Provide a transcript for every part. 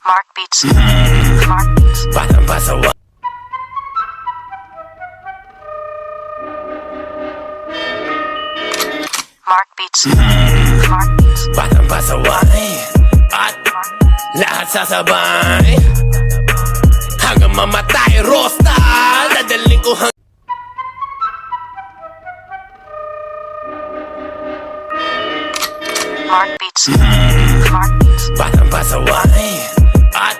Mark Beats. Mark Beats. Parang pasawa. Mark Beats. Mark Beats. Parang pasaway. At lahat sasabay hanggang mamatay. Rosta, dadaling ko Mark Beats. Mark Beats. parang pasaway. At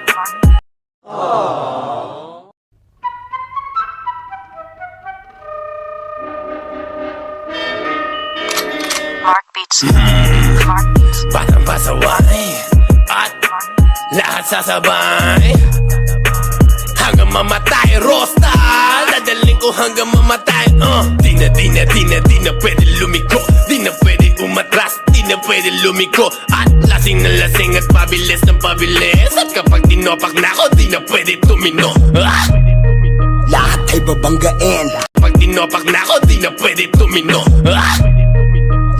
Mark Beats. Mark Beats. parang pasaway. At lahat sasabay hanggang mamatay. Rosta, dadaling ko hanggang mamatay. Di na pwede lumiko. Di na pwede umatras. Di na pwede lumiko. At lasing na lasing at pabilis ng pabilis. At kapag tinopak na ako, di na pwede tumino. Lahat ay babanggain. Pag tinopak na ako, di na pwede tumino.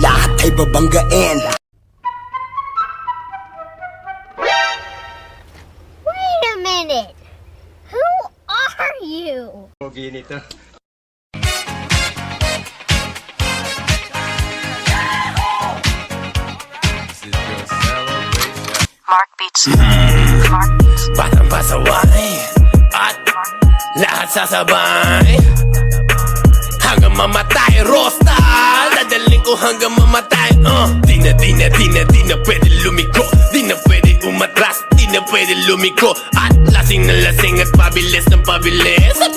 Lahat ay babanggain. Wait a minute. Who are you? Mark Beats. Mark Beats. Parang pasaway. At lahat sasabay hanggang mamatay. Rosta, dadaling ko hanggang mamatay. Di na pwede lumiko. Di na pwede umatras. Di na pwede lumiko. At lasing na lasing at pabilis ng pabilis. At